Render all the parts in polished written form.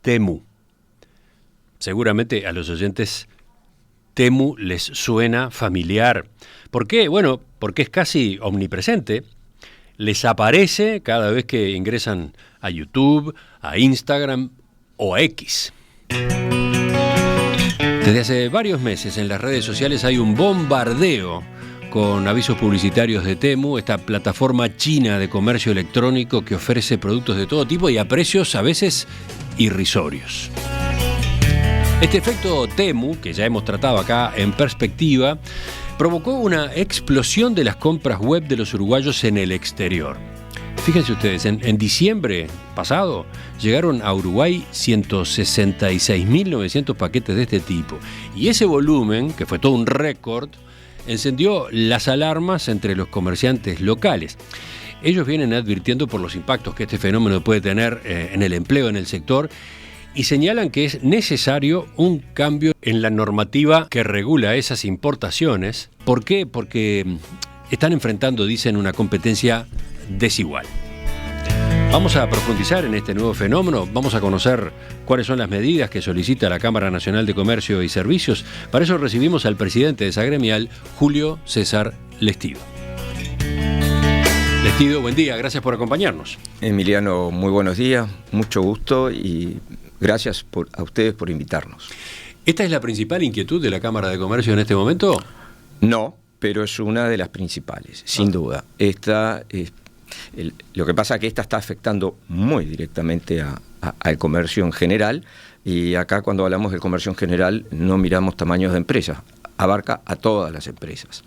Temu. Seguramente a los oyentes Temu les suena familiar. ¿Por qué? Bueno, porque es casi omnipresente. Les aparece cada vez que ingresan a YouTube, a Instagram o a X. Desde hace varios meses en las redes sociales hay un bombardeo con avisos publicitarios de Temu, esta plataforma china de comercio electrónico que ofrece productos de todo tipo y a precios a veces irrisorios. Este efecto Temu, que ya hemos tratado acá en perspectiva, provocó una explosión de las compras web de los uruguayos en el exterior. Fíjense ustedes, en diciembre pasado llegaron a Uruguay 166.900 paquetes de este tipo. Y ese volumen, que fue todo un récord, encendió las alarmas entre los comerciantes locales. Ellos vienen advirtiendo por los impactos que este fenómeno puede tener en el empleo en el sector y señalan que es necesario un cambio en la normativa que regula esas importaciones. ¿Por qué? Porque están enfrentando, dicen, una competencia desigual. Vamos a profundizar en este nuevo fenómeno, vamos a conocer cuáles son las medidas que solicita la Cámara Nacional de Comercio y Servicios. Para eso recibimos al presidente de esa gremial, Julio César Lestido. Lestido, buen día, gracias por acompañarnos. Emiliano, muy buenos días, mucho gusto y gracias a ustedes por invitarnos. ¿Esta es la principal inquietud de la Cámara de Comercio en este momento? No, pero es una de las principales, sin duda. Lo que pasa es que esta está afectando muy directamente al comercio en general, y acá cuando hablamos del comercio en general no miramos tamaños de empresas, abarca a todas las empresas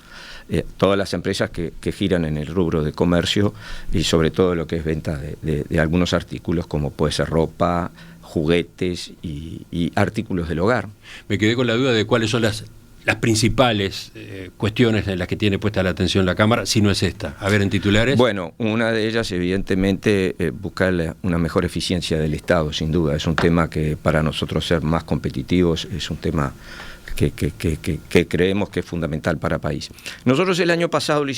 que giran en el rubro de comercio y sobre todo lo que es venta de algunos artículos como puede ser ropa, juguetes y artículos del hogar. Me quedé con la duda de cuáles son las principales cuestiones en las que tiene puesta la atención la Cámara, si no es esta. A ver, en titulares. Bueno, una de ellas, evidentemente, buscar una mejor eficiencia del Estado, sin duda. Es un tema que para nosotros ser más competitivos es un tema que creemos que es fundamental para el país. Nosotros el año pasado le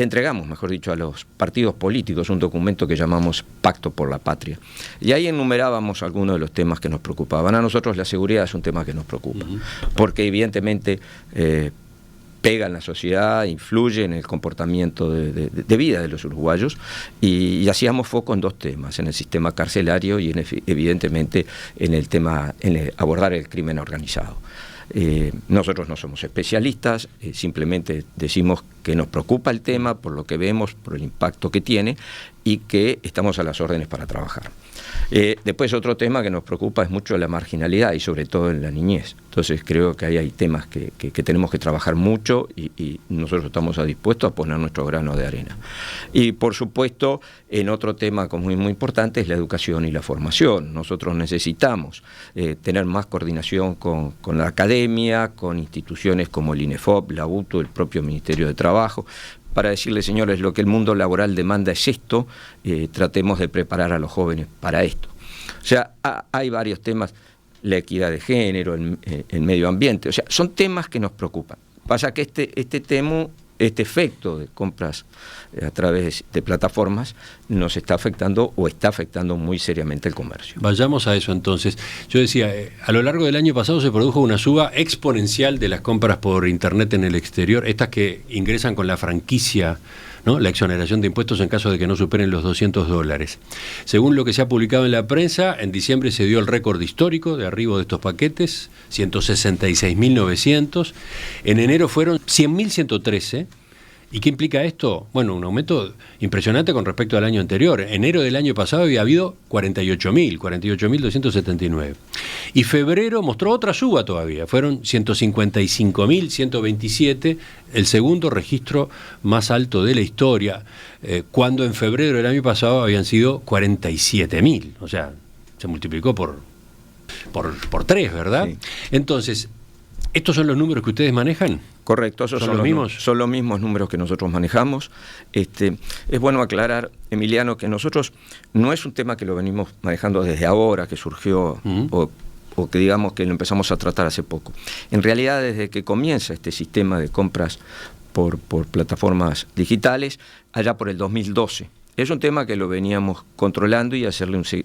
entregamos, mejor dicho, a los partidos políticos un documento que llamamos Pacto por la Patria. Y ahí enumerábamos algunos de los temas que nos preocupaban. A nosotros la seguridad es un tema que nos preocupa, porque evidentemente pega en la sociedad, influye en el comportamiento de vida de los uruguayos, y hacíamos foco en dos temas, en el sistema carcelario y evidentemente en abordar el crimen organizado. Nosotros no somos especialistas, simplemente decimos que nos preocupa el tema por lo que vemos, por el impacto que tiene y que estamos a las órdenes para trabajar. Después otro tema que nos preocupa es mucho la marginalidad y sobre todo en la niñez. Entonces creo que ahí hay temas que tenemos que trabajar mucho y nosotros estamos dispuestos a poner nuestro grano de arena. Y por supuesto, en otro tema como muy importante es la educación y la formación. Nosotros necesitamos tener más coordinación con la academia, con instituciones como el INEFOP, la UTU, el propio Ministerio de Trabajo, para decirles, señores, lo que el mundo laboral demanda es esto, tratemos de preparar a los jóvenes para esto. O sea, hay varios temas, la equidad de género, el medio ambiente, o sea, son temas que nos preocupan. Pasa que este efecto de compras a través de plataformas nos está afectando o está afectando muy seriamente el comercio. Vayamos a eso entonces. Yo decía, a lo largo del año pasado se produjo una suba exponencial de las compras por internet en el exterior, estas que ingresan con la franquicia, ¿no? La exoneración de impuestos en caso de que no superen los $200. Según lo que se ha publicado en la prensa, en diciembre se dio el récord histórico de arribo de estos paquetes, 166.900. En enero fueron 100.113. ¿Y qué implica esto? Bueno, un aumento impresionante con respecto al año anterior. Enero del año pasado había habido 48.279. Y febrero mostró otra suba todavía. Fueron 155.127, el segundo registro más alto de la historia, cuando en febrero del año pasado habían sido 47.000. O sea, se multiplicó por 3, ¿verdad? Sí. Entonces, ¿estos son los números que ustedes manejan? Correcto, esos son los mismos. Son los mismos números que nosotros manejamos. Es bueno aclarar, Emiliano, que nosotros no es un tema que lo venimos manejando desde ahora, que surgió o que digamos que lo empezamos a tratar hace poco. En realidad, desde que comienza este sistema de compras por plataformas digitales, allá por el 2012, Es un tema que lo veníamos controlando y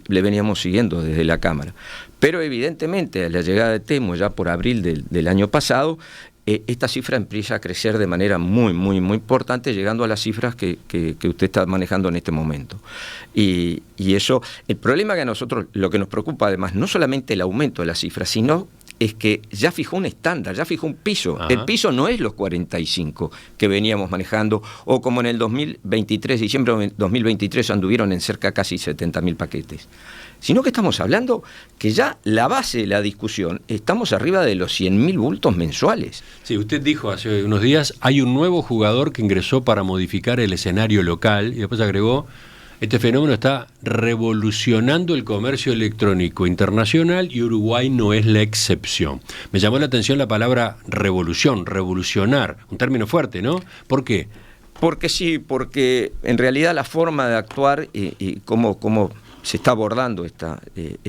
le veníamos siguiendo desde la Cámara. Pero evidentemente, a la llegada de Temu, ya por abril del año pasado, esta cifra empieza a crecer de manera muy, muy, muy importante, llegando a las cifras que usted está manejando en este momento. Y eso, el problema que a nosotros, lo que nos preocupa además, no solamente el aumento de las cifras, sino es que ya fijó un estándar, ya fijó un piso. Ajá. El piso no es los 45 que veníamos manejando, o como en el 2023, diciembre de 2023, anduvieron en cerca casi 70.000 paquetes. Sino que estamos hablando que ya la base de la discusión, estamos arriba de los 100.000 bultos mensuales. Sí, usted dijo hace unos días, hay un nuevo jugador que ingresó para modificar el escenario local, y después agregó, este fenómeno está revolucionando el comercio electrónico internacional y Uruguay no es la excepción. Me llamó la atención la palabra revolución, revolucionar, un término fuerte, ¿no? ¿Por qué? Porque sí, porque en realidad la forma de actuar y cómo se está abordando esta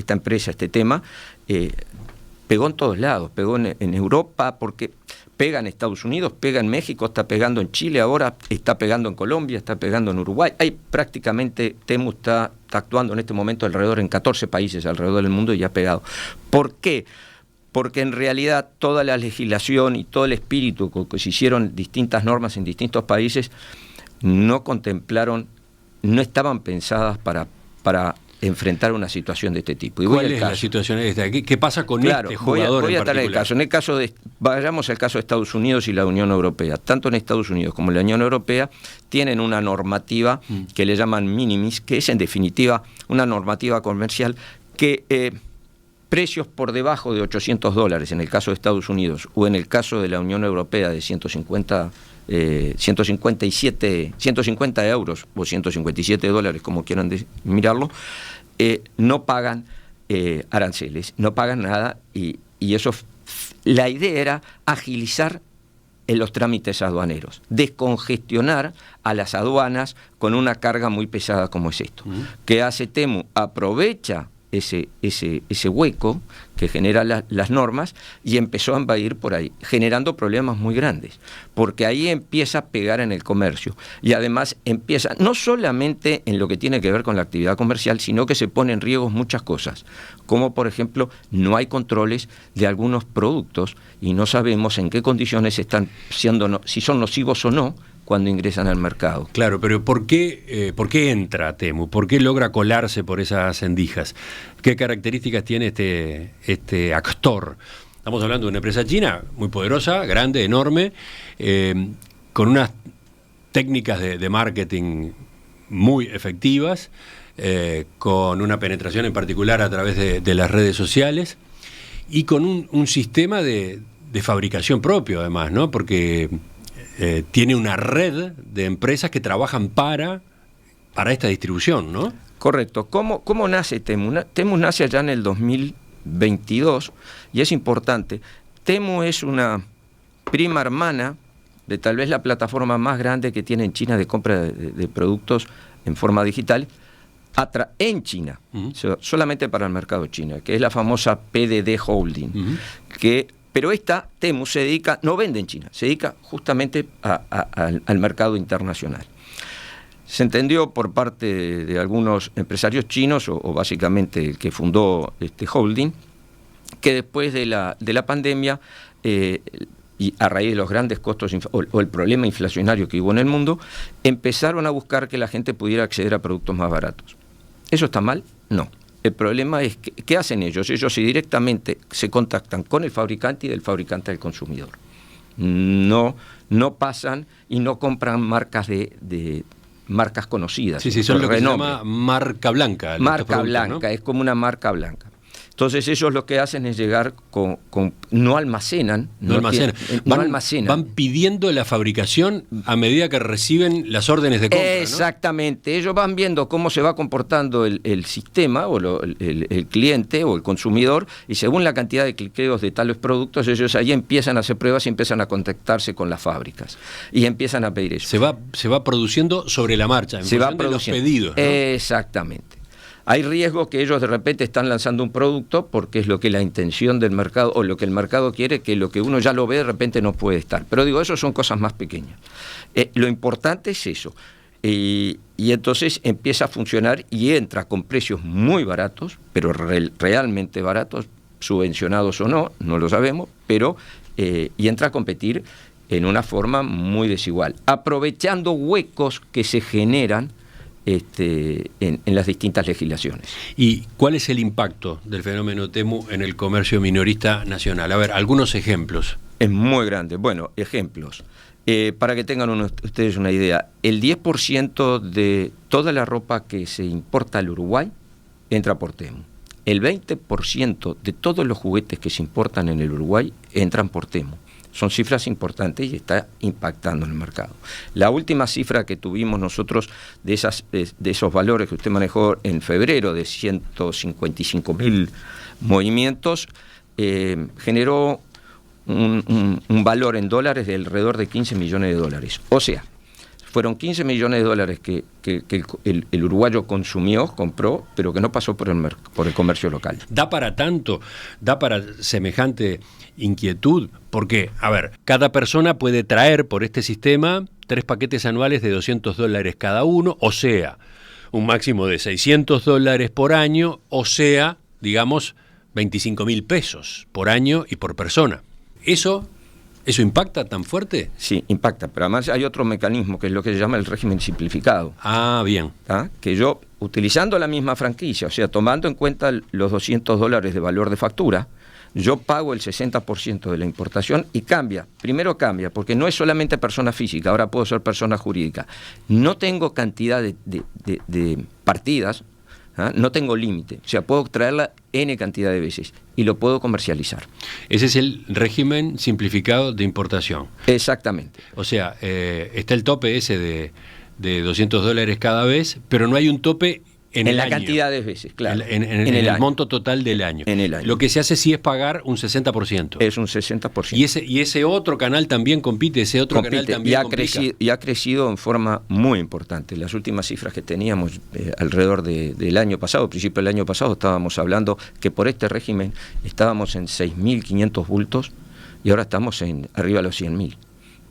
empresa, este tema, pegó en todos lados, pegó en Europa, porque pega en Estados Unidos, pega en México, está pegando en Chile ahora, está pegando en Colombia, está pegando en Uruguay. Hay prácticamente, Temu está actuando en este momento alrededor en 14 países alrededor del mundo y ha pegado. ¿Por qué? Porque en realidad toda la legislación y todo el espíritu con que se hicieron distintas normas en distintos países no contemplaron, no estaban pensadas para enfrentar una situación de este tipo. Y ¿cuál es la situación esta? ¿Qué pasa con este jugador voy a en particular? el caso. En el caso vayamos al caso de Estados Unidos y la Unión Europea. Tanto en Estados Unidos como en la Unión Europea tienen una normativa que le llaman minimis, que es en definitiva una normativa comercial que precios por debajo de $800 en el caso de Estados Unidos o en el caso de la Unión Europea de 150 euros o $157, como quieran mirarlo, no pagan aranceles, no pagan nada y eso, la idea era agilizar los trámites aduaneros, descongestionar a las aduanas con una carga muy pesada como es esto. ¿Qué hace Temu? Aprovecha ese hueco que genera las normas y empezó a invadir por ahí, generando problemas muy grandes, porque ahí empieza a pegar en el comercio y además empieza no solamente en lo que tiene que ver con la actividad comercial, sino que se pone en riesgo muchas cosas, como por ejemplo no hay controles de algunos productos y no sabemos en qué condiciones están siendo, si son nocivos o no, cuando ingresan al mercado. Claro, pero ¿por qué entra Temu? ¿Por qué logra colarse por esas endijas? ¿Qué características tiene este actor? Estamos hablando de una empresa china muy poderosa, grande, enorme, con unas técnicas de marketing muy efectivas, con una penetración en particular a través de las redes sociales y con un sistema de fabricación propio además, ¿no? Porque tiene una red de empresas que trabajan para esta distribución, ¿no? Correcto. ¿Cómo nace Temu? Temu nace allá en el 2022 y es importante. Temu es una prima hermana de tal vez la plataforma más grande que tiene en China de compra de productos en forma digital en China, solamente para el mercado chino, que es la famosa PDD Holding, pero Temu se dedica, no vende en China, se dedica justamente al mercado internacional. Se entendió por parte de algunos empresarios chinos, o básicamente el que fundó este holding, que después de la pandemia, y a raíz de los grandes costos o el problema inflacionario que hubo en el mundo, empezaron a buscar que la gente pudiera acceder a productos más baratos. ¿Eso está mal? No. El problema es que, ¿qué hacen ellos? Ellos directamente se contactan con el fabricante y del fabricante al consumidor. No pasan y no compran marcas de marcas conocidas. Sí, son lo que se llama marca blanca. Marca blanca, ¿no? Es como una marca blanca. Entonces ellos lo que hacen es llegar no almacenan. Van pidiendo la fabricación a medida que reciben las órdenes de compra. Exactamente, ¿no? Ellos van viendo cómo se va comportando el sistema o el cliente o el consumidor y según la cantidad de cliqueos de tales productos, ellos ahí empiezan a hacer pruebas y empiezan a contactarse con las fábricas y empiezan a pedir eso. Se va produciendo sobre la marcha, en función de los pedidos, ¿no? Exactamente. Hay riesgo que ellos de repente están lanzando un producto porque es lo que la intención del mercado o lo que el mercado quiere, que lo que uno ya lo ve de repente no puede estar. Pero digo, eso son cosas más pequeñas. Lo importante es eso. Y y entonces empieza a funcionar y entra con precios muy baratos, pero realmente baratos, subvencionados o no, no lo sabemos, pero y entra a competir en una forma muy desigual, aprovechando huecos que se generan en las distintas legislaciones. ¿Y cuál es el impacto del fenómeno Temu en el comercio minorista nacional? A ver, algunos ejemplos. Es muy grande. Bueno, ejemplos. Para que tengan ustedes una idea, el 10% de toda la ropa que se importa al Uruguay entra por Temu. El 20% de todos los juguetes que se importan en el Uruguay entran por Temu. Son cifras importantes y está impactando en el mercado. La última cifra que tuvimos nosotros de esos valores que usted manejó en febrero, de 155.000 movimientos, generó un valor en dólares de alrededor de 15 millones de dólares. O sea, fueron 15 millones de dólares que el uruguayo compró, pero que no pasó por el comercio local. ¿Da para tanto? ¿Da para semejante inquietud? Porque, a ver, cada persona puede traer por este sistema 3 paquetes anuales de $200 cada uno, o sea, un máximo de $600 por año, o sea, digamos, 25.000 pesos por año y por persona. ¿Eso impacta tan fuerte? Sí, impacta, pero además hay otro mecanismo que es lo que se llama el régimen simplificado. Ah, bien. Que yo, utilizando la misma franquicia, o sea, tomando en cuenta los $200 de valor de factura, yo pago el 60% de la importación y cambia. Primero cambia, porque no es solamente persona física, ahora puedo ser persona jurídica. No tengo cantidad de partidas, no tengo límite, o sea, puedo traerla N cantidad de veces y lo puedo comercializar. Ese es el régimen simplificado de importación. Exactamente. O sea, está el tope ese de $200 cada vez, pero no hay un tope en la año. Cantidad de veces, claro. En el monto total del año. En el año. Lo que se hace sí es pagar un 60%. Es un 60%. Y ese otro canal también compite, y ha crecido en forma muy importante. Las últimas cifras que teníamos alrededor del año pasado, principio del año pasado, estábamos hablando que por este régimen estábamos en 6.500 bultos y ahora estamos arriba de los 100.000.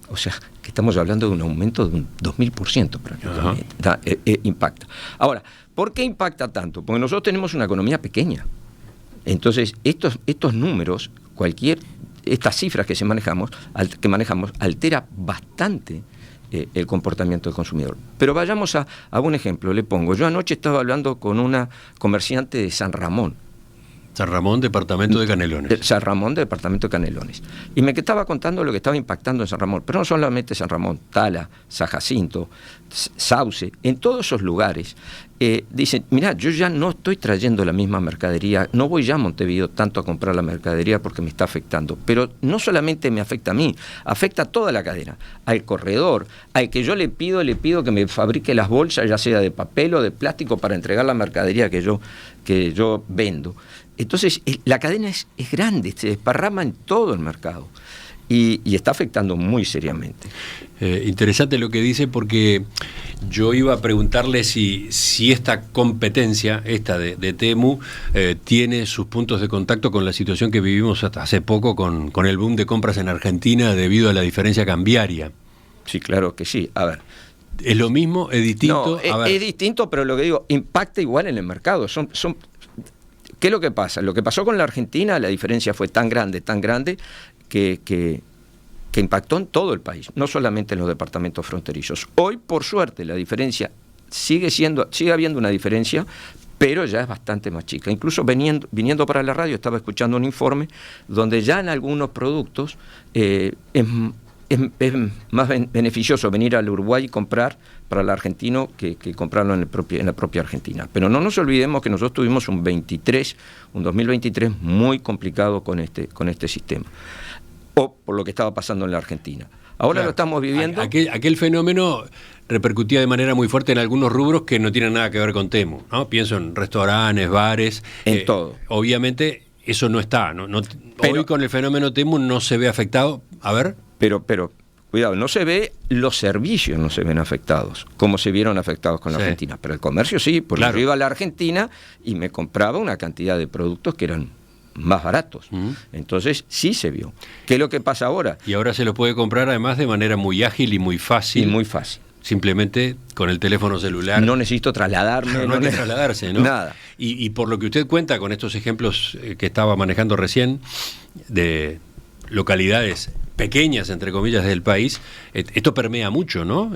O sea, que estamos hablando de un aumento de un 2.000% prácticamente. Impacta. Ahora, ¿por qué impacta tanto? Porque nosotros tenemos una economía pequeña. Entonces, estos números, estas cifras que manejamos, altera bastante el comportamiento del consumidor. Pero vayamos a un ejemplo, le pongo. Yo anoche estaba hablando con una comerciante de San Ramón. San Ramón, departamento de Canelones. San Ramón, departamento de Canelones. Y me estaba contando lo que estaba impactando en San Ramón, pero no solamente San Ramón, Tala, San Jacinto, Sauce, en todos esos lugares. Dicen, mirá, yo ya no estoy trayendo la misma mercadería, no voy ya a Montevideo tanto a comprar la mercadería porque me está afectando. Pero no solamente me afecta a mí, afecta a toda la cadena, al corredor, al que yo le pido que me fabrique las bolsas, ya sea de papel o de plástico, para entregar la mercadería que yo vendo. Entonces, la cadena es grande, se desparrama en todo el mercado y está afectando muy seriamente. Interesante lo que dice, porque yo iba a preguntarle si esta competencia, de Temu, tiene sus puntos de contacto con la situación que vivimos hasta hace poco con el boom de compras en Argentina debido a la diferencia cambiaria. Sí, claro que sí. A ver. ¿Es lo mismo? ¿Es distinto? No, es distinto, pero lo que digo, impacta igual en el mercado. ¿Qué es lo que pasa? Lo que pasó con la Argentina, la diferencia fue tan grande, que impactó en todo el país, no solamente en los departamentos fronterizos. Hoy, por suerte, la diferencia sigue habiendo una diferencia, pero ya es bastante más chica. Incluso viniendo para la radio, estaba escuchando un informe donde ya en algunos productos es más beneficioso venir al Uruguay y comprar para el argentino que comprarlo en la propia Argentina. Pero no nos olvidemos que nosotros tuvimos un 2023 muy complicado con este sistema, o por lo que estaba pasando en la Argentina. Ahora claro, lo estamos viviendo. Aquel fenómeno repercutía de manera muy fuerte en algunos rubros que no tienen nada que ver con Temu, ¿no? Pienso en restaurantes, bares. En todo. Obviamente eso no está. Hoy con el fenómeno Temu no se ve afectado. A ver. Pero cuidado, los servicios no se ven afectados, como se vieron afectados con la Argentina, pero el comercio sí, porque claro. Yo iba a la Argentina y me compraba una cantidad de productos que eran más baratos. Entonces sí se vio. ¿Qué es lo que pasa ahora? Y ahora se lo puede comprar además de manera muy ágil y muy fácil. Y muy fácil. simplemente con el teléfono celular. No necesito trasladarme. No hay que trasladarse, ¿no? Nada. Y por lo que usted cuenta con estos ejemplos que estaba manejando recién, de localidades pequeñas, entre comillas, del país, esto permea mucho, ¿no?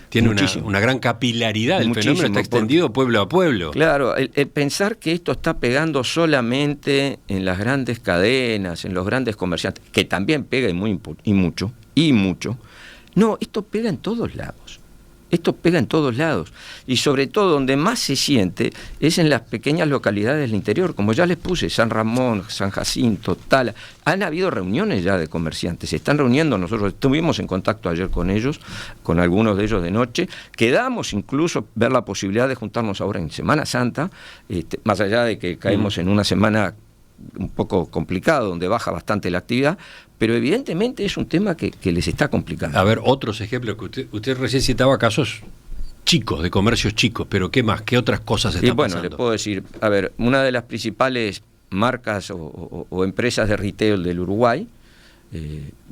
Tiene una gran capilaridad, el fenómeno está extendido pueblo a pueblo. Claro, el pensar que esto está pegando solamente en las grandes cadenas, en los grandes comerciantes, que también pega y mucho, no, esto pega en todos lados. Esto pega en todos lados. Y sobre todo donde más se siente es en las pequeñas localidades del interior. Como ya les puse, San Ramón, San Jacinto, Tala. Han habido reuniones ya de comerciantes. Se están reuniendo. Nosotros estuvimos en contacto ayer con ellos, con algunos de ellos de noche. Quedamos incluso ver la posibilidad de juntarnos ahora en Semana Santa, más allá de que caemos en una semana un poco complicado, donde baja bastante la actividad, pero evidentemente es un tema que les está complicando. A ver, otros ejemplos, que usted recién citaba casos chicos, de comercios chicos, pero ¿qué más? ¿Qué otras cosas están pasando? Bueno, le puedo decir, a ver, una de las principales marcas o empresas de retail del Uruguay,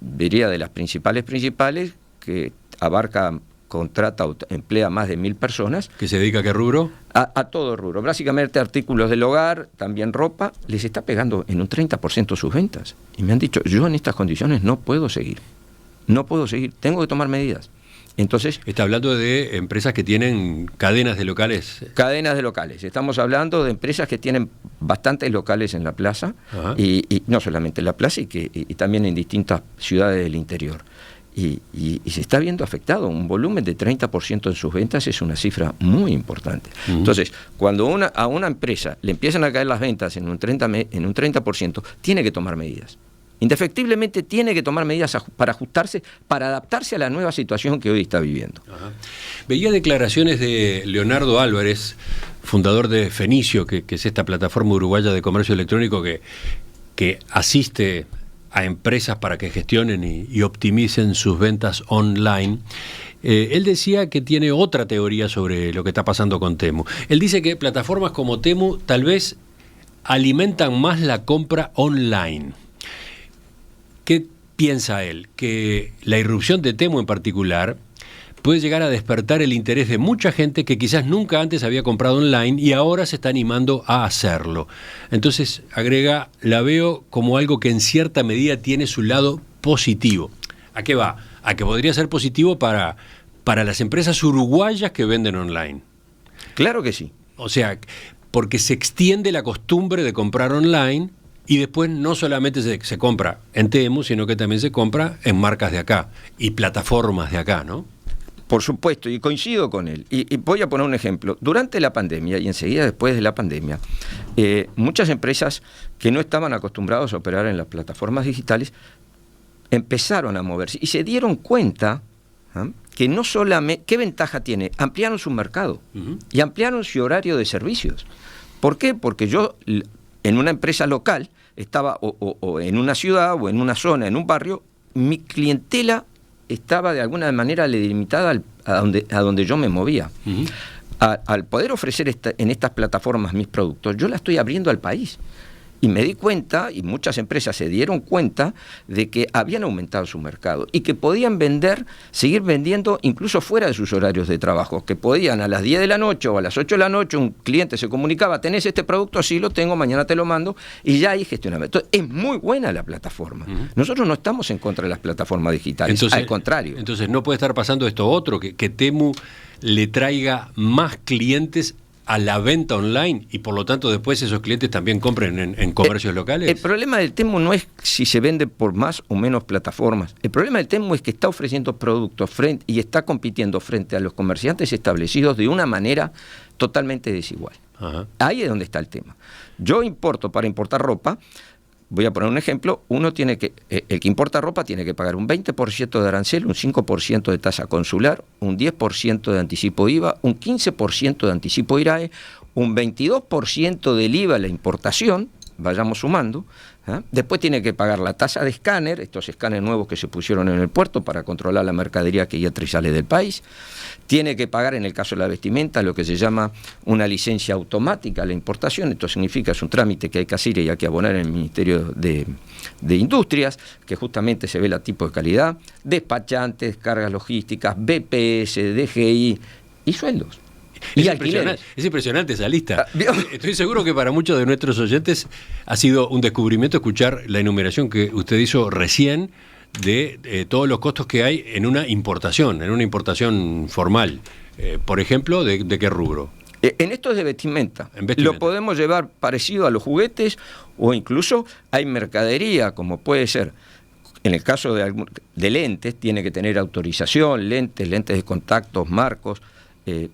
diría de las principales, que abarca, contrata o emplea más de 1.000 personas. ¿Que se dedica a qué rubro? A todo rubro. Básicamente artículos del hogar, también ropa, les está pegando en un 30% sus ventas. Y me han dicho, yo en estas condiciones no puedo seguir, tengo que tomar medidas. Entonces, está hablando de empresas que tienen cadenas de locales. Cadenas de locales. Estamos hablando de empresas que tienen bastantes locales en la plaza, y no solamente en la plaza, y también en distintas ciudades del interior. Y se está viendo afectado. Un volumen de 30% en sus ventas es una cifra muy importante. Entonces, cuando a una empresa le empiezan a caer las ventas en un 30%, tiene que tomar medidas. Indefectiblemente tiene que tomar medidas para ajustarse, para adaptarse a la nueva situación que hoy está viviendo. Veía declaraciones de Leonardo Álvarez, fundador de Fenicio, que es esta plataforma uruguaya de comercio electrónico que asiste a empresas para que gestionen y optimicen sus ventas online. Él decía que tiene otra teoría sobre lo que está pasando con Temu. Él dice que plataformas como Temu tal vez alimentan más la compra online. ¿Qué piensa él? Que la irrupción de Temu en particular puede llegar a despertar el interés de mucha gente que quizás nunca antes había comprado online y ahora se está animando a hacerlo. Entonces, agrega, la veo como algo que en cierta medida tiene su lado positivo. ¿A qué va? A que podría ser positivo para las empresas uruguayas que venden online. Claro que sí. O sea, porque se extiende la costumbre de comprar online y después no solamente se compra en Temu, sino que también se compra en marcas de acá y plataformas de acá, ¿no? Por supuesto, y coincido con él. Y voy a poner un ejemplo. Durante la pandemia y enseguida después de la pandemia, muchas empresas que no estaban acostumbradas a operar en las plataformas digitales empezaron a moverse y se dieron cuenta que no solamente... ¿Qué ventaja tiene? Ampliaron su mercado y ampliaron su horario de servicios. ¿Por qué? Porque yo en una empresa local estaba o en una ciudad o en una zona, en un barrio, mi clientela estaba de alguna manera delimitada a donde yo me movía. Al poder ofrecer en estas plataformas mis productos, yo la estoy abriendo al país. Y me di cuenta, y muchas empresas se dieron cuenta, de que habían aumentado su mercado y que podían seguir vendiendo incluso fuera de sus horarios de trabajo, que podían a las 10 de la noche o a las 8 de la noche, un cliente se comunicaba, ¿tenés este producto? Sí, lo tengo, mañana te lo mando, y ya ahí gestionaba. Entonces, es muy buena la plataforma. Nosotros no estamos en contra de las plataformas digitales, al contrario. Entonces, ¿no puede estar pasando esto otro, que Temu le traiga más clientes a la venta online y por lo tanto después esos clientes también compren en comercios locales? El problema del Temu no es si se vende por más o menos plataformas. El problema del Temu es que está ofreciendo productos y está compitiendo frente a los comerciantes establecidos de una manera totalmente desigual. Ahí es donde está el tema. Yo importo, para importar ropa, voy a poner un ejemplo, el que importa ropa tiene que pagar un 20% de arancel, un 5% de tasa consular, un 10% de anticipo IVA, un 15% de anticipo IRAE, un 22% del IVA a la importación, vayamos sumando. Después tiene que pagar la tasa de escáner, estos escáneres nuevos que se pusieron en el puerto para controlar la mercadería que entra y sale del país. Tiene que pagar, en el caso de la vestimenta, lo que se llama una licencia automática a la importación. Esto significa, es un trámite que hay que hacer y hay que abonar en el Ministerio de Industrias, que justamente se ve el tipo de calidad, despachantes, cargas logísticas, BPS, DGI y sueldos. Es impresionante esa lista. Estoy seguro que para muchos de nuestros oyentes ha sido un descubrimiento escuchar la enumeración que usted hizo recién de todos los costos que hay en una importación formal. Por ejemplo, ¿de qué rubro? En esto es de vestimenta. Lo podemos llevar parecido a los juguetes, o incluso hay mercadería, como puede ser. En el caso de lentes, tiene que tener autorización, lentes de contactos, marcos.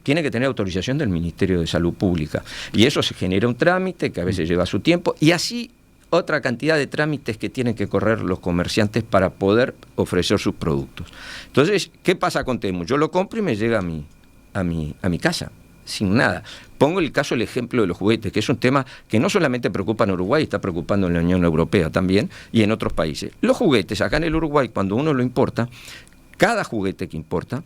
Tiene que tener autorización del Ministerio de Salud Pública. Y eso se genera un trámite que a veces lleva su tiempo, y así otra cantidad de trámites que tienen que correr los comerciantes para poder ofrecer sus productos. Entonces, ¿qué pasa con Temu? Yo lo compro y me llega a mi casa, sin nada. Pongo el ejemplo de los juguetes, que es un tema que no solamente preocupa en Uruguay, está preocupando en la Unión Europea también y en otros países. Los juguetes, acá en el Uruguay, cuando uno lo importa, cada juguete que importa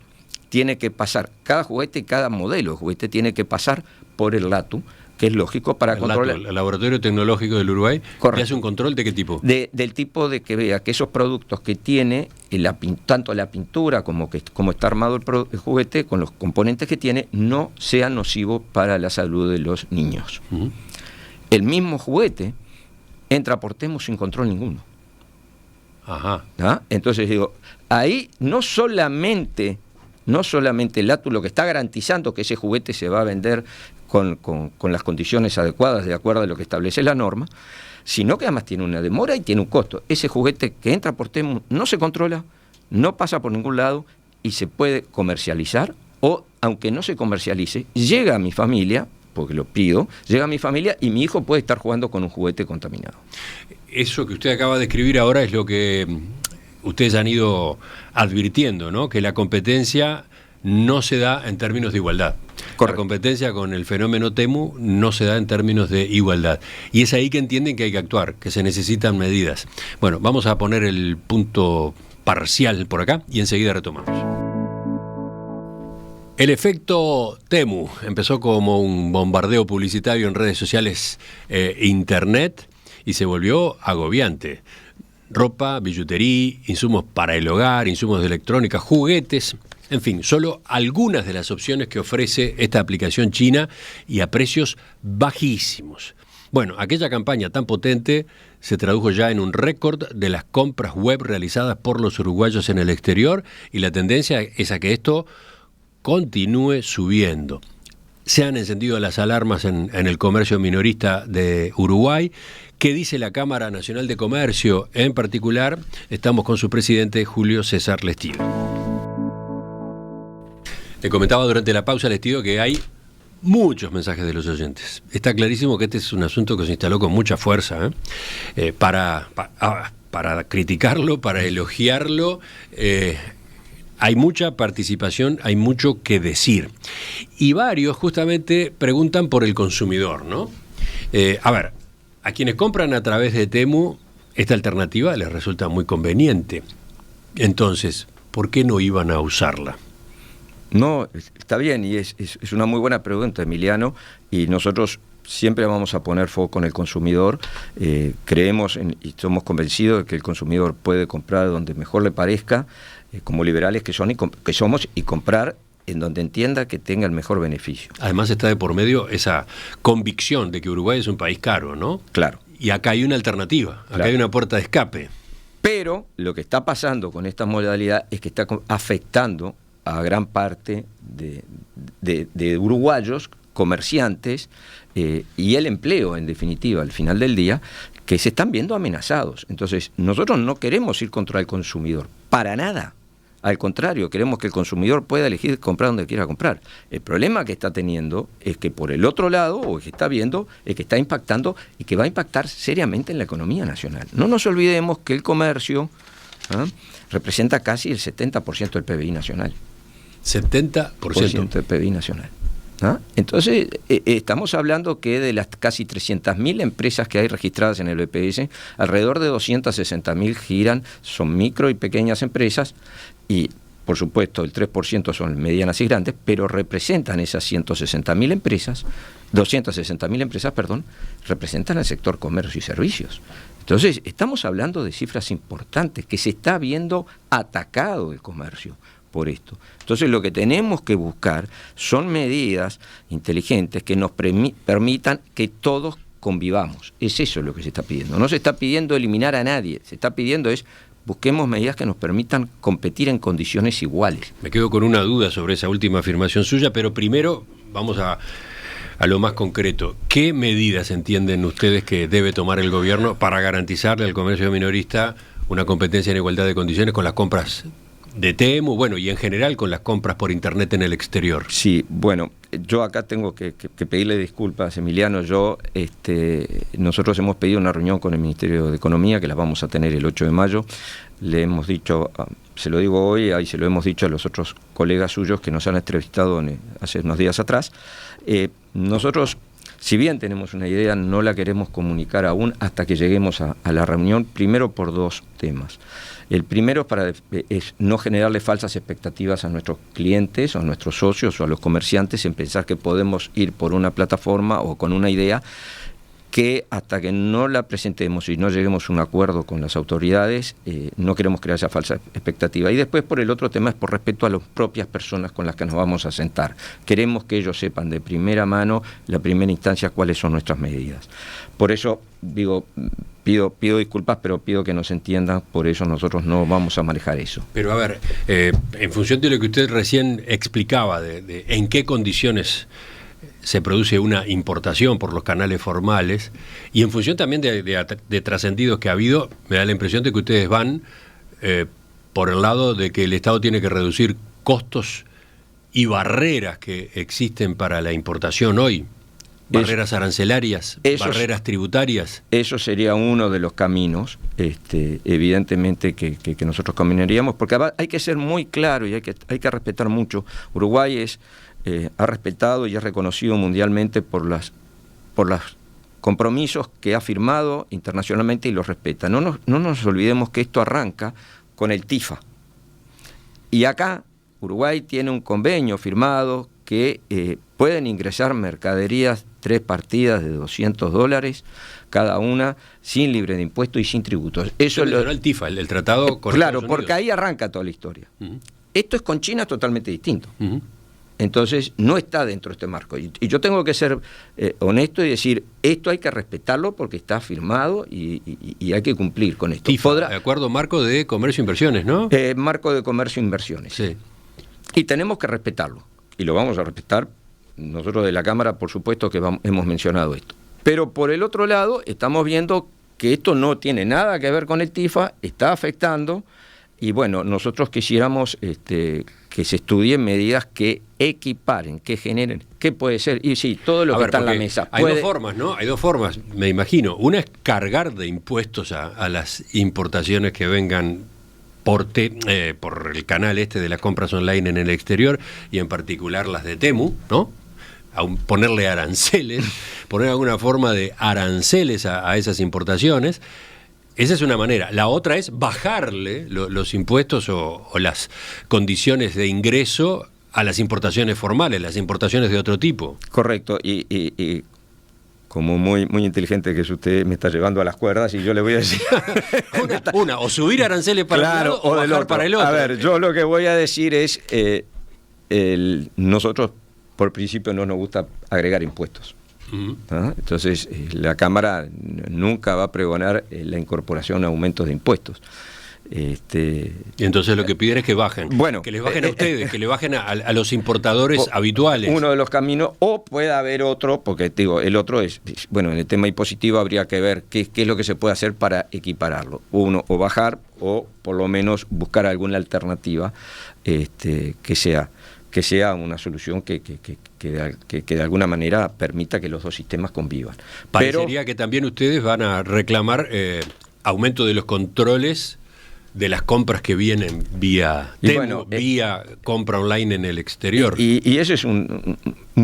tiene que pasar, cada juguete y cada modelo de juguete tiene que pasar por el LATU, que es lógico para controlar. El Laboratorio Tecnológico del Uruguay. Correcto. ¿Y hace un control de qué tipo? Del tipo de que vea que esos productos que tiene, tanto la pintura como está armado el juguete, con los componentes que tiene, no sean nocivos para la salud de los niños. Uh-huh. El mismo juguete entra por Temu sin control ninguno. Ajá. Entonces digo, ahí no solamente el LATU lo que está garantizando que ese juguete se va a vender con las condiciones adecuadas, de acuerdo a lo que establece la norma, sino que además tiene una demora y tiene un costo. Ese juguete que entra por Temu no se controla, no pasa por ningún lado y se puede comercializar, o aunque no se comercialice, llega a mi familia, porque lo pido, llega a mi familia y mi hijo puede estar jugando con un juguete contaminado. Eso que usted acaba de escribir ahora es lo que ustedes han ido advirtiendo, ¿no? Que la competencia no se da en términos de igualdad. Correcto. La competencia con el fenómeno Temu no se da en términos de igualdad. Y es ahí que entienden que hay que actuar, que se necesitan medidas. Bueno, vamos a poner el punto parcial por acá y enseguida retomamos. El efecto Temu empezó como un bombardeo publicitario en redes sociales internet y se volvió agobiante. Ropa, billutería, insumos para el hogar, insumos de electrónica, juguetes, en fin, solo algunas de las opciones que ofrece esta aplicación china y a precios bajísimos. Bueno, aquella campaña tan potente se tradujo ya en un récord de las compras web realizadas por los uruguayos en el exterior y la tendencia es a que esto continúe subiendo. Se han encendido las alarmas en el comercio minorista de Uruguay. ¿Qué dice la Cámara Nacional de Comercio? En particular, estamos con su presidente, Julio César Lestido. Le comentaba durante la pausa, Lestido, que hay muchos mensajes de los oyentes. Está clarísimo que este es un asunto que se instaló con mucha fuerza, para criticarlo, para elogiarlo. Hay mucha participación, hay mucho que decir. Y varios justamente preguntan por el consumidor, ¿no? A quienes compran a través de Temu, esta alternativa les resulta muy conveniente. Entonces, ¿por qué no iban a usarla? No, está bien, y es una muy buena pregunta, Emiliano, y nosotros siempre vamos a poner foco en el consumidor. Creemos y somos convencidos de que el consumidor puede comprar donde mejor le parezca, como liberales que somos, y comprar en donde entienda que tenga el mejor beneficio. Además está de por medio esa convicción de que Uruguay es un país caro, ¿no? Claro. Y acá hay una alternativa, acá hay una puerta de escape. Pero lo que está pasando con esta modalidad es que está afectando a gran parte de uruguayos, comerciantes, y el empleo, en definitiva, al final del día, que se están viendo amenazados. Entonces, nosotros no queremos ir contra el consumidor, para nada. Al contrario, queremos que el consumidor pueda elegir comprar donde quiera comprar. El problema que está teniendo es que por el otro lado, o que está viendo, es que está impactando y que va a impactar seriamente en la economía nacional. No nos olvidemos que el comercio representa casi el 70% del PBI nacional. 70%. Del PBI nacional. ¿Ah? Entonces, estamos hablando que de las casi 300.000 empresas que hay registradas en el BPS, alrededor de 260.000 giran, son micro y pequeñas empresas, y por supuesto el 3% son medianas y grandes, pero representan esas 260.000 empresas, representan el sector comercio y servicios. Entonces, estamos hablando de cifras importantes, que se está viendo atacado el comercio por esto. Entonces, lo que tenemos que buscar son medidas inteligentes que nos permitan que todos convivamos. Es eso lo que se está pidiendo. No se está pidiendo eliminar a nadie, se está pidiendo busquemos medidas que nos permitan competir en condiciones iguales. Me quedo con una duda sobre esa última afirmación suya, pero primero vamos a lo más concreto. ¿Qué medidas entienden ustedes que debe tomar el gobierno para garantizarle al comercio minorista una competencia en igualdad de condiciones con las compras de Temu, bueno, y en general con las compras por internet en el exterior? Sí, bueno, yo acá tengo que pedirle disculpas, Emiliano. Nosotros hemos pedido una reunión con el Ministerio de Economía, que la vamos a tener el 8 de mayo. Le hemos dicho, se lo digo hoy, ahí se lo hemos dicho a los otros colegas suyos que nos han entrevistado hace unos días atrás. Nosotros, si bien tenemos una idea, no la queremos comunicar aún hasta que lleguemos a la reunión, primero por dos temas. El primero es no generarle falsas expectativas a nuestros clientes o a nuestros socios o a los comerciantes en pensar que podemos ir por una plataforma o con una idea que hasta que no la presentemos y no lleguemos a un acuerdo con las autoridades, no queremos crear esa falsa expectativa. Y después, por el otro tema, es por respeto a las propias personas con las que nos vamos a sentar. Queremos que ellos sepan de primera mano, la primera instancia, cuáles son nuestras medidas. Por eso, digo, pido disculpas, pero pido que nos entiendan, por eso nosotros no vamos a manejar eso. Pero a ver, en función de lo que usted recién explicaba, de en qué condiciones se produce una importación por los canales formales, y en función también de trascendidos que ha habido, me da la impresión de que ustedes van por el lado de que el Estado tiene que reducir costos y barreras que existen para la importación hoy. Barreras arancelarias, barreras tributarias. Eso sería uno de los caminos, evidentemente que nosotros caminaríamos, porque hay que ser muy claro y hay que respetar mucho. Uruguay ha respetado y es reconocido mundialmente por los compromisos que ha firmado internacionalmente y los respeta. No nos olvidemos que esto arranca con el TIFA. Y acá Uruguay tiene un convenio firmado que pueden ingresar mercaderías, 3 partidas de $200 cada una, sin libre de impuestos y sin tributos. Eso es el TIFA, el tratado con claro, Estados Unidos. Porque ahí arranca toda la historia. Uh-huh. Esto es con China totalmente distinto. Uh-huh. Entonces, no está dentro de este marco. Y yo tengo que ser honesto y decir, esto hay que respetarlo porque está firmado y hay que cumplir con esto. TIFA, de acuerdo, marco de comercio e inversiones, ¿no? Marco de comercio e inversiones. Sí. Y tenemos que respetarlo. Y lo vamos a respetar. Nosotros de la Cámara, por supuesto que hemos mencionado esto. Pero por el otro lado, estamos viendo que esto no tiene nada que ver con el TIFA, está afectando. Y bueno, nosotros quisiéramos que se estudien medidas que equiparen, que generen, ¿qué puede ser? Y sí, todo lo que está en la mesa. Hay dos formas, ¿no? Hay dos formas, me imagino. Una es cargar de impuestos a las importaciones que vengan por el canal de las compras online en el exterior, y en particular las de Temu, ¿no? Ponerle aranceles, poner alguna forma de aranceles a esas importaciones. Esa es una manera. La otra es bajarle los impuestos o las condiciones de ingreso a las importaciones formales, las importaciones de otro tipo. Correcto. Y como muy inteligente que es usted, me está llevando a las cuerdas y yo le voy a decir... o subir aranceles para un lado o bajar para el otro. A ver, yo lo que voy a decir es, nosotros por principio no nos gusta agregar impuestos. Uh-huh. ¿Ah? Entonces, la Cámara nunca va a pregonar la incorporación a aumentos de impuestos. Y entonces lo que piden es que bajen, que les bajen a ustedes, que le bajen a los importadores habituales. Uno de los caminos, o puede haber otro, porque digo, el otro es, bueno, en el tema impositivo habría que ver qué es lo que se puede hacer para equipararlo. Uno, o bajar, o por lo menos buscar alguna alternativa que sea una solución que de alguna manera permita que los dos sistemas convivan. Parecería que también ustedes van a reclamar aumento de los controles de las compras que vienen vía Temu, vía compra online en el exterior. Y ese es un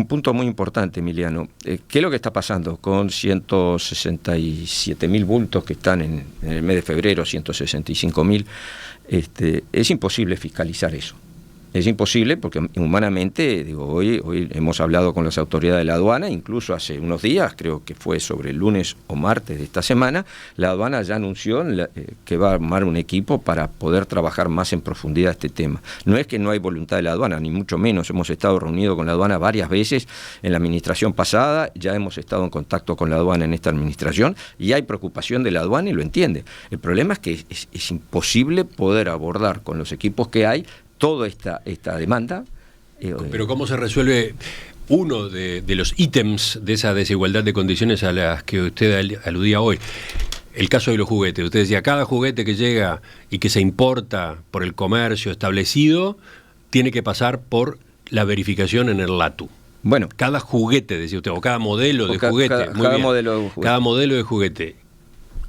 punto muy importante, Emiliano. ¿Qué es lo que está pasando con 167.000 bultos que están en el mes de febrero, 165.000? Es imposible fiscalizar eso. Es imposible porque humanamente, hoy hemos hablado con las autoridades de la aduana, incluso hace unos días, creo que fue sobre el lunes o martes de esta semana, la aduana ya anunció que va a armar un equipo para poder trabajar más en profundidad este tema. No es que no hay voluntad de la aduana, ni mucho menos. Hemos estado reunidos con la aduana varias veces en la administración pasada, ya hemos estado en contacto con la aduana en esta administración y hay preocupación de la aduana y lo entiende. El problema es que es imposible poder abordar con los equipos que hay toda esta demanda. Pero ¿cómo se resuelve uno de los ítems de esa desigualdad de condiciones a las que usted aludía hoy? El caso de los juguetes. Usted decía, cada juguete que llega y que se importa por el comercio establecido tiene que pasar por la verificación en el LATU. Bueno, cada juguete, decía usted, o cada modelo de juguete. Cada modelo de juguete. Cada modelo de juguete.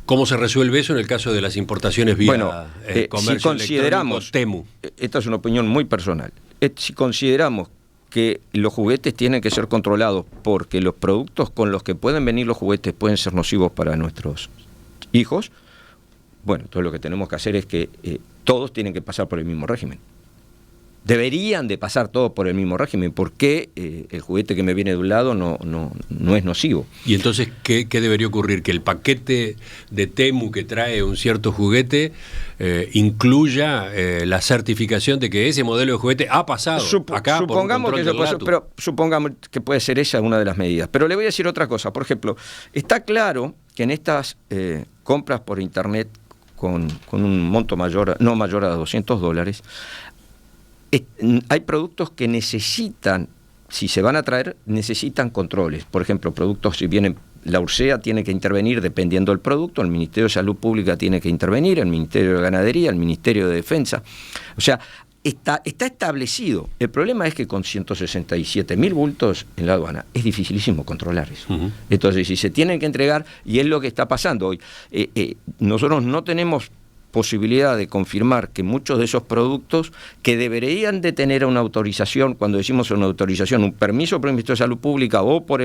¿Cómo se resuelve eso en el caso de las importaciones vía comercio si consideramos, Temu? Esta es una opinión muy personal, si consideramos que los juguetes tienen que ser controlados porque los productos con los que pueden venir los juguetes pueden ser nocivos para nuestros hijos, bueno, entonces lo que tenemos que hacer es que todos tienen que pasar por el mismo régimen. Deberían de pasar todos por el mismo régimen. ¿Por qué el juguete que me viene de un lado no es nocivo? Y entonces, ¿qué debería ocurrir? ¿Que el paquete de Temu que trae un cierto juguete incluya la certificación de que ese modelo de juguete ha pasado acá supongamos por un control del LATU? pero supongamos que puede ser esa una de las medidas. Pero le voy a decir otra cosa. Por ejemplo, está claro que en estas compras por Internet con un monto no mayor a $200, hay productos que necesitan, si se van a traer, necesitan controles. Por ejemplo, productos, si vienen, la URSEA tiene que intervenir dependiendo del producto, el Ministerio de Salud Pública tiene que intervenir, el Ministerio de Ganadería, el Ministerio de Defensa. O sea, está establecido. El problema es que con 167.000 bultos en la aduana es dificilísimo controlar eso. Uh-huh. Entonces, si se tienen que entregar, y es lo que está pasando hoy, nosotros no tenemos posibilidad de confirmar que muchos de esos productos que deberían de tener una autorización, cuando decimos una autorización, un permiso por el Ministerio de Salud Pública o por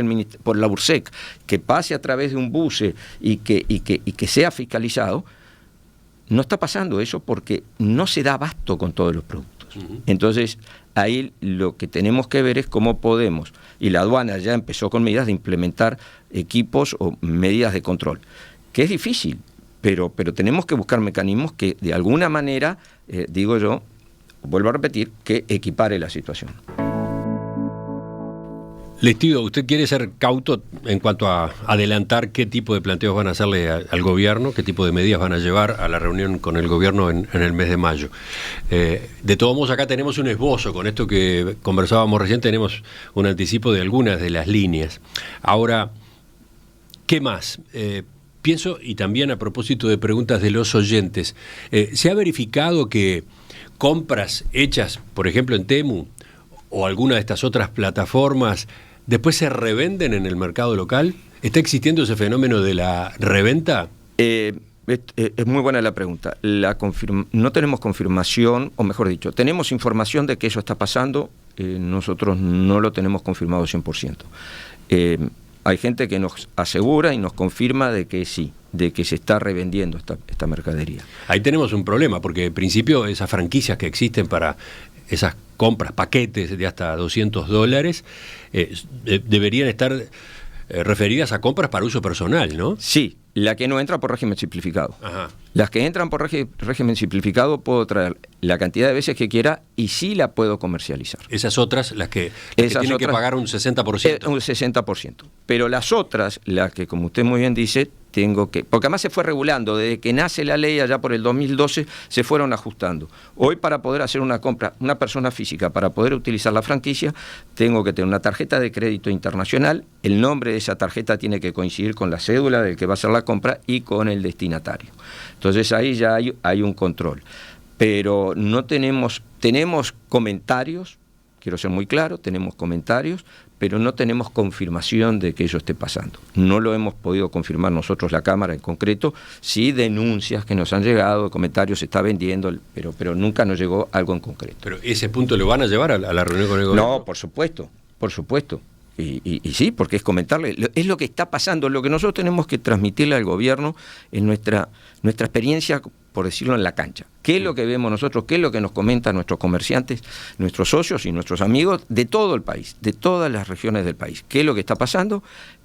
la URSEC, que pase a través de un buce y que sea fiscalizado, no está pasando eso porque no se da abasto con todos los productos. Uh-huh. Entonces, ahí lo que tenemos que ver es cómo podemos, y la aduana ya empezó con medidas de implementar equipos o medidas de control, que es difícil. Pero tenemos que buscar mecanismos que de alguna manera, digo yo, vuelvo a repetir, que equipare la situación. Lestido, ¿usted quiere ser cauto en cuanto a adelantar qué tipo de planteos van a hacerle al gobierno, qué tipo de medidas van a llevar a la reunión con el gobierno en el mes de mayo? De todos modos, acá tenemos un esbozo, con esto que conversábamos recién, tenemos un anticipo de algunas de las líneas. Ahora, ¿qué más? Pienso, y también a propósito de preguntas de los oyentes, ¿se ha verificado que compras hechas, por ejemplo, en Temu o alguna de estas otras plataformas, después se revenden en el mercado local? ¿Está existiendo ese fenómeno de la reventa? Es muy buena la pregunta. No tenemos confirmación, o mejor dicho, tenemos información de que eso está pasando, nosotros no lo tenemos confirmado 100%. Hay gente que nos asegura y nos confirma de que sí, de que se está revendiendo esta mercadería. Ahí tenemos un problema, porque en principio esas franquicias que existen para esas compras, paquetes de hasta $200, deberían estar referidas a compras para uso personal, ¿no? Sí, la que no entra por régimen simplificado. Ajá. Las que entran por régimen simplificado puedo traer la cantidad de veces que quiera y sí la puedo comercializar. Esas otras, las que tienen que pagar un 60%. Un 60%. Pero las otras, las que como usted muy bien dice, porque además se fue regulando, desde que nace la ley allá por el 2012, se fueron ajustando. Hoy para poder hacer una compra, una persona física, para poder utilizar la franquicia, tengo que tener una tarjeta de crédito internacional, el nombre de esa tarjeta tiene que coincidir con la cédula del que va a hacer la compra y con el destinatario. Entonces ahí ya hay un control. Pero no tenemos comentarios quiero ser muy claro, tenemos comentarios, pero no tenemos confirmación de que eso esté pasando. No lo hemos podido confirmar nosotros, la Cámara en concreto, sí denuncias que nos han llegado, comentarios, se está vendiendo, pero nunca nos llegó algo en concreto. ¿Pero ese punto lo van a llevar a la reunión con el gobierno? No, por supuesto. Y sí, porque es comentarle, es lo que está pasando, lo que nosotros tenemos que transmitirle al gobierno en nuestra experiencia, por decirlo, en la cancha. ¿Qué es lo que vemos nosotros? ¿Qué es lo que nos comentan nuestros comerciantes, nuestros socios y nuestros amigos de todo el país, de todas las regiones del país? ¿Qué es lo que está pasando?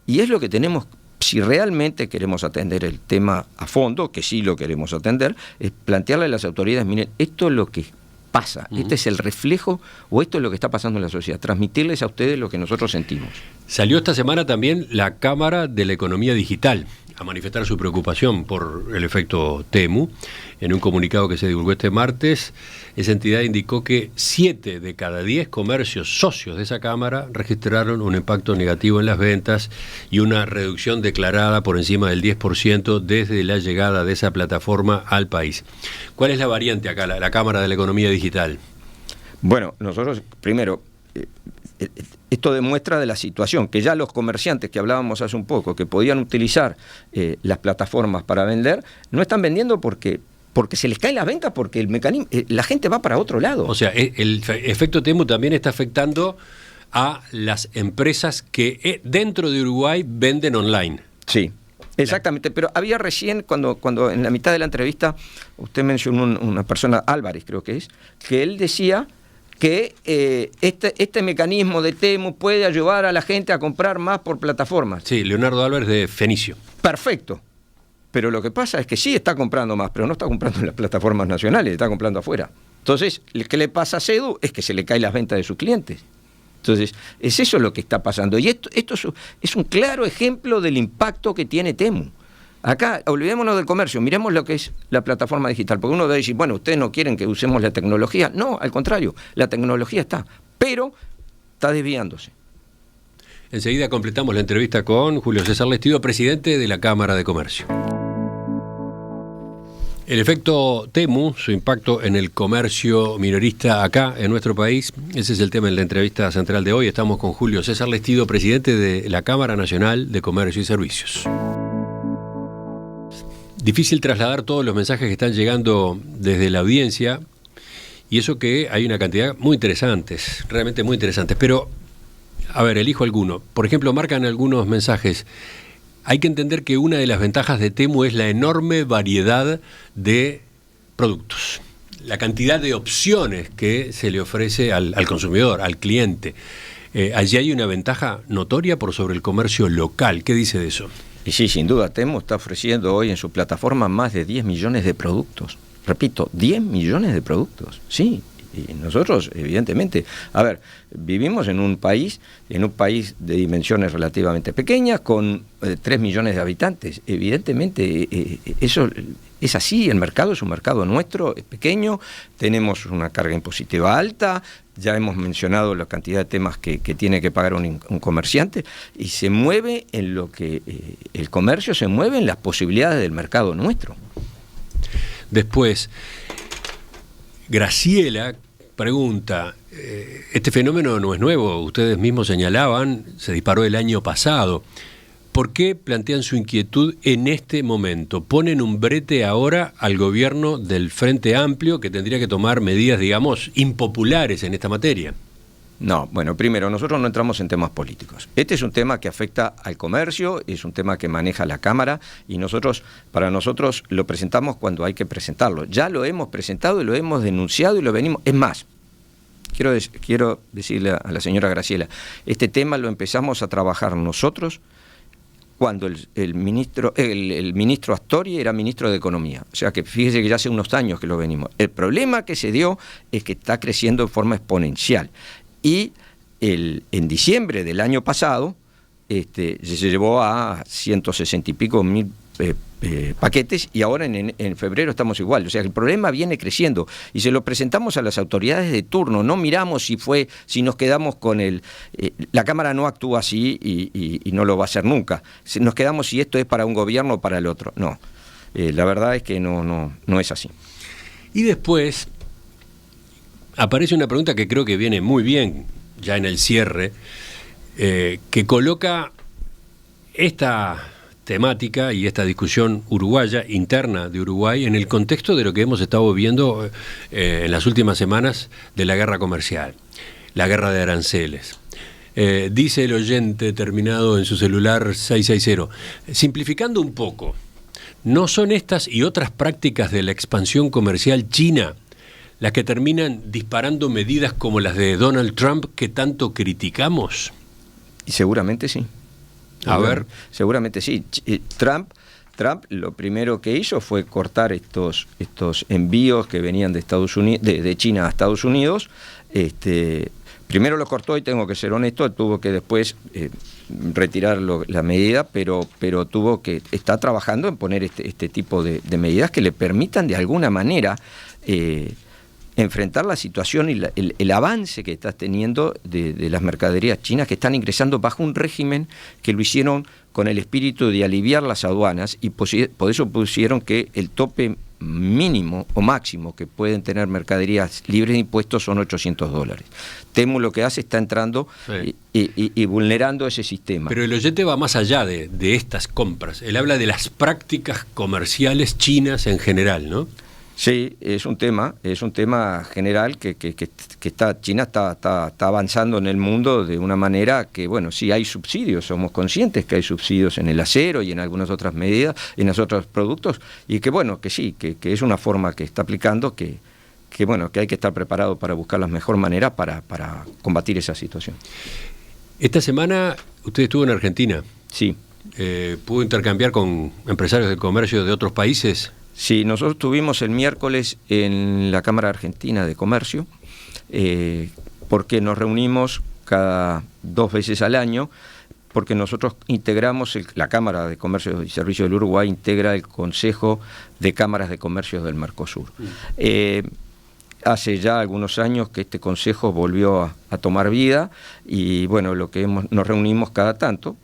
Y es lo que tenemos, si realmente queremos atender el tema a fondo, que sí lo queremos atender, es plantearle a las autoridades, miren, esto es lo que pasa, este es el reflejo o esto es lo que está pasando en la sociedad, transmitirles a ustedes lo que nosotros sentimos. Salió esta semana también la Cámara de la Economía Digital a manifestar su preocupación por el efecto Temu. En un comunicado que se divulgó este martes, esa entidad indicó que 7 de cada 10 comercios socios de esa Cámara registraron un impacto negativo en las ventas y una reducción declarada por encima del 10% desde la llegada de esa plataforma al país. ¿Cuál es la variante acá, la Cámara de la Economía Digital? Bueno, nosotros, primero, esto demuestra de la situación, que ya los comerciantes que hablábamos hace un poco, que podían utilizar las plataformas para vender, no están vendiendo porque se les cae la venta, porque el mecanismo, la gente va para otro lado. O sea, el efecto Temu también está afectando a las empresas que dentro de Uruguay venden online. Sí. Exactamente, pero había recién, cuando en la mitad de la entrevista, usted mencionó una persona, Álvarez creo que es, que él decía que este mecanismo de Temu puede ayudar a la gente a comprar más por plataformas. Sí, Leonardo Álvarez de Fenicio. Perfecto. Pero lo que pasa es que sí está comprando más, pero no está comprando en las plataformas nacionales, está comprando afuera. Entonces, ¿qué le pasa a CEDU? Es que se le caen las ventas de sus clientes. Entonces, es eso lo que está pasando. Y esto es un claro ejemplo del impacto que tiene Temu. Acá, olvidémonos del comercio, miremos lo que es la plataforma digital, porque uno debe decir, bueno, ustedes no quieren que usemos la tecnología. No, al contrario, la tecnología está, pero está desviándose. Enseguida completamos la entrevista con Julio César Lestido, presidente de la Cámara de Comercio. El efecto Temu, su impacto en el comercio minorista acá en nuestro país, ese es el tema en la entrevista central de hoy. Estamos con Julio César Lestido, presidente de la Cámara Nacional de Comercio y Servicios. Difícil trasladar todos los mensajes que están llegando desde la audiencia, y eso que hay una cantidad muy interesantes, realmente muy interesantes. Pero, a ver, elijo alguno. Por ejemplo, marcan algunos mensajes. Hay que entender que una de las ventajas de Temu es la enorme variedad de productos, la cantidad de opciones que se le ofrece al consumidor, al cliente. Allí hay una ventaja notoria por sobre el comercio local. ¿Qué dice de eso? Y sí, sin duda, Temu está ofreciendo hoy en su plataforma más de 10 millones de productos. Repito, 10 millones de productos, sí. Y nosotros, evidentemente, a ver, vivimos en un país de dimensiones relativamente pequeñas, con 3 millones de habitantes. Evidentemente, eso es así, el mercado es un mercado nuestro, es pequeño, tenemos una carga impositiva alta, ya hemos mencionado la cantidad de temas que tiene que pagar un comerciante, y se mueve en lo que el comercio se mueve en las posibilidades del mercado nuestro. Después, Graciela pregunta, este fenómeno no es nuevo, ustedes mismos señalaban, se disparó el año pasado. ¿Por qué plantean su inquietud en este momento? ¿Ponen un brete ahora al gobierno del Frente Amplio que tendría que tomar medidas, digamos, impopulares en esta materia? No, bueno, primero, nosotros no entramos en temas políticos. Este es un tema que afecta al comercio, es un tema que maneja la Cámara, y para nosotros lo presentamos cuando hay que presentarlo. Ya lo hemos presentado y lo hemos denunciado y lo venimos. Es más, quiero decirle a la señora Graciela, este tema lo empezamos a trabajar nosotros cuando el ministro Astori era ministro de Economía. O sea que fíjese que ya hace unos años que lo venimos. El problema que se dio es que está creciendo de forma exponencial. Y en diciembre del año pasado se llevó a 160 y pico mil paquetes, y ahora en febrero estamos igual. O sea, el problema viene creciendo y se lo presentamos a las autoridades de turno. No miramos si nos quedamos con la Cámara no actúa así y no lo va a hacer nunca. Nos quedamos si esto es para un gobierno o para el otro. No, la verdad es que no es así. Y después, aparece una pregunta que creo que viene muy bien ya en el cierre, que coloca esta temática y esta discusión uruguaya, interna de Uruguay, en el contexto de lo que hemos estado viendo en las últimas semanas de la guerra comercial, la guerra de aranceles. Dice el oyente terminado en su celular 660, simplificando un poco, ¿no son estas y otras prácticas de la expansión comercial china las que terminan disparando medidas como las de Donald Trump que tanto criticamos? Y seguramente sí. A ver. Seguramente sí. Trump lo primero que hizo fue cortar estos envíos que venían de Estados Unidos, de China a Estados Unidos. Primero lo cortó, y tengo que ser honesto, tuvo que después retirar la medida, pero está trabajando en poner este tipo de medidas que le permitan de alguna manera enfrentar la situación y el avance que está teniendo de las mercaderías chinas que están ingresando bajo un régimen que lo hicieron con el espíritu de aliviar las aduanas, y por eso pusieron que el tope mínimo o máximo que pueden tener mercaderías libres de impuestos son $800. Temu lo que hace está entrando y vulnerando ese sistema. Pero el oyente va más allá de estas compras. Él habla de las prácticas comerciales chinas en general, ¿no? Sí, es un tema general que China está avanzando en el mundo de una manera que, bueno, sí hay subsidios, somos conscientes que hay subsidios en el acero y en algunas otras medidas, en los otros productos, y que bueno, que sí, que es una forma que está aplicando, que bueno, que hay que estar preparado para buscar la mejor manera para combatir esa situación. Esta semana usted estuvo en Argentina. Sí. ¿Pudo intercambiar con empresarios de comercio de otros países? Sí, nosotros estuvimos el miércoles en la Cámara Argentina de Comercio, porque nos reunimos cada 2 veces al año, porque nosotros integramos, la Cámara de Comercio y Servicios del Uruguay integra el Consejo de Cámaras de Comercio del Mercosur. Hace ya algunos años que este consejo volvió a tomar vida, y bueno, nos reunimos cada tanto.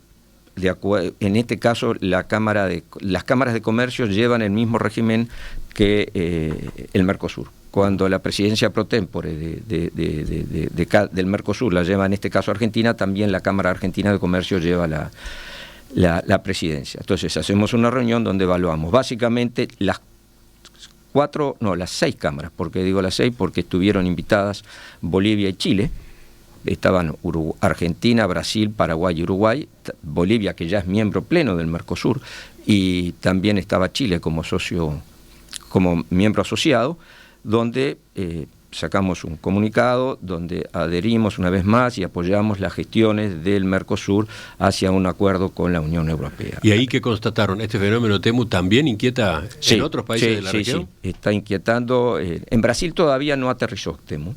En este caso, las cámaras de comercio llevan el mismo régimen que el Mercosur. Cuando la presidencia pro tempore del Mercosur la lleva, en este caso Argentina, también la Cámara Argentina de Comercio lleva la presidencia. Entonces hacemos una reunión donde evaluamos básicamente las 6 cámaras. ¿Por qué digo las 6? Porque estuvieron invitadas Bolivia y Chile. Estaban Argentina, Brasil, Paraguay y Uruguay, Bolivia, que ya es miembro pleno del Mercosur, y también estaba Chile como miembro asociado, donde sacamos un comunicado donde adherimos una vez más y apoyamos las gestiones del Mercosur hacia un acuerdo con la Unión Europea. ¿Y ahí qué constataron? ¿Este fenómeno Temu también inquieta en otros países de la región? Sí, está inquietando. En Brasil todavía no aterrizó Temu,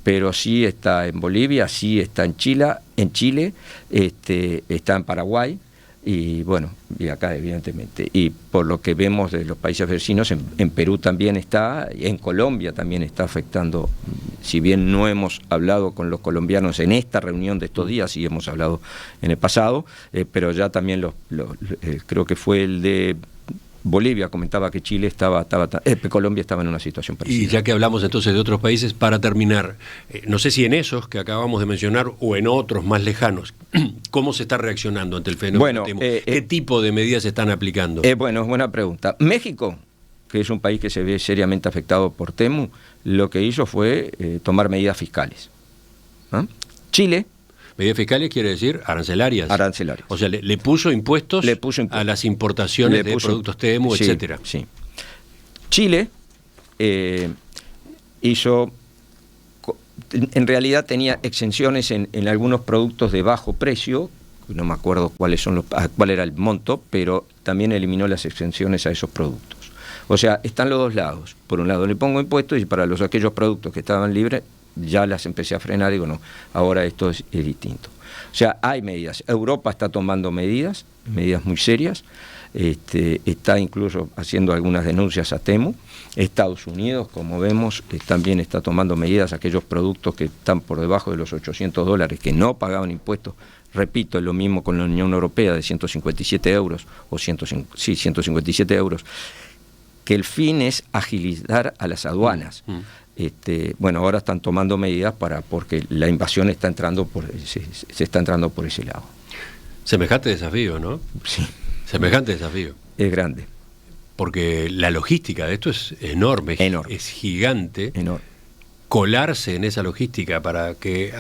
pero sí está en Bolivia, sí está en Chile, está en Paraguay, y bueno, y acá evidentemente. Y por lo que vemos de los países vecinos, en Perú también está, en Colombia también está afectando. Si bien no hemos hablado con los colombianos en esta reunión de estos días, sí hemos hablado en el pasado, pero ya también creo que fue el de Bolivia comentaba que Chile Colombia estaba en una situación parecida. Y ya que hablamos entonces de otros países, para terminar, no sé si en esos que acabamos de mencionar o en otros más lejanos, ¿cómo se está reaccionando ante el fenómeno Temu? ¿Qué tipo de medidas se están aplicando? Bueno, es buena pregunta. México, que es un país que se ve seriamente afectado por Temu, lo que hizo fue tomar medidas fiscales. Chile. Medidas fiscales quiere decir arancelarias. Arancelarias. O sea, le puso impuestos a las importaciones de productos Temu, sí, etcétera. Sí. Chile hizo, en realidad tenía exenciones en algunos productos de bajo precio, no me acuerdo cuál era el monto, pero también eliminó las exenciones a esos productos. O sea, están los dos lados. Por un lado le pongo impuestos, y para aquellos productos que estaban libres, ya las empecé a frenar, digo, no, ahora esto es distinto. O sea, hay medidas. Europa está tomando medidas muy serias, está incluso haciendo algunas denuncias a Temu. Estados Unidos, como vemos, también está tomando medidas a aquellos productos que están por debajo de los $800, que no pagaban impuestos. Repito, es lo mismo con la Unión Europea, de 157 euros, 157 euros, que el fin es agilizar a las aduanas. bueno, ahora están tomando medidas porque la invasión está entrando se está entrando por ese lado. Semejante desafío, ¿no? Sí. Semejante desafío. Es grande. Porque la logística de esto es enorme, Enorme. Es gigante. Enorme. Colarse en esa logística para que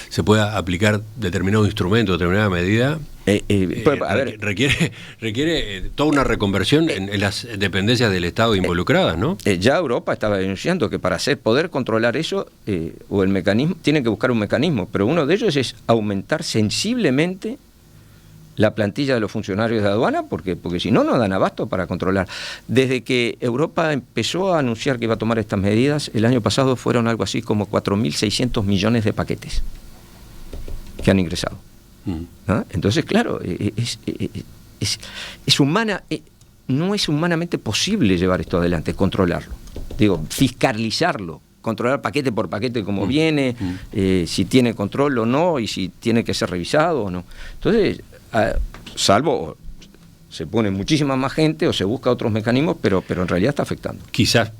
se pueda aplicar determinado instrumento, determinada medida, requiere toda una reconversión en las dependencias del Estado involucradas, ¿no? Ya Europa estaba denunciando que para poder controlar eso, o el mecanismo, tienen que buscar un mecanismo, pero uno de ellos es aumentar sensiblemente la plantilla de los funcionarios de aduana, porque si no, no dan abasto para controlar. Desde que Europa empezó a anunciar que iba a tomar estas medidas, el año pasado fueron algo así como 4.600 millones de paquetes que han ingresado. ¿Ah? Entonces, claro, no es humanamente posible llevar esto adelante, controlarlo. Digo, fiscalizarlo, controlar paquete por paquete cómo viene, si tiene control o no, y si tiene que ser revisado o no. Entonces, salvo se pone muchísima más gente o se busca otros mecanismos, pero en realidad está afectando. Quizás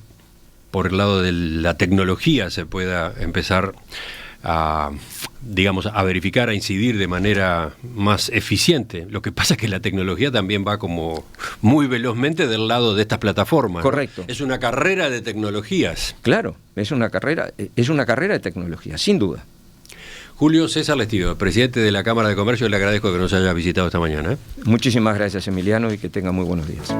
por el lado de la tecnología se pueda empezar a verificar, a incidir de manera más eficiente. Lo que pasa es que la tecnología también va como muy velozmente del lado de estas plataformas. Correcto. ¿No? Es una carrera de tecnologías. Claro, es una carrera de tecnología, sin duda. Julio César Lestido, presidente de la Cámara de Comercio, le agradezco que nos haya visitado esta mañana. Muchísimas gracias, Emiliano, y que tenga muy buenos días.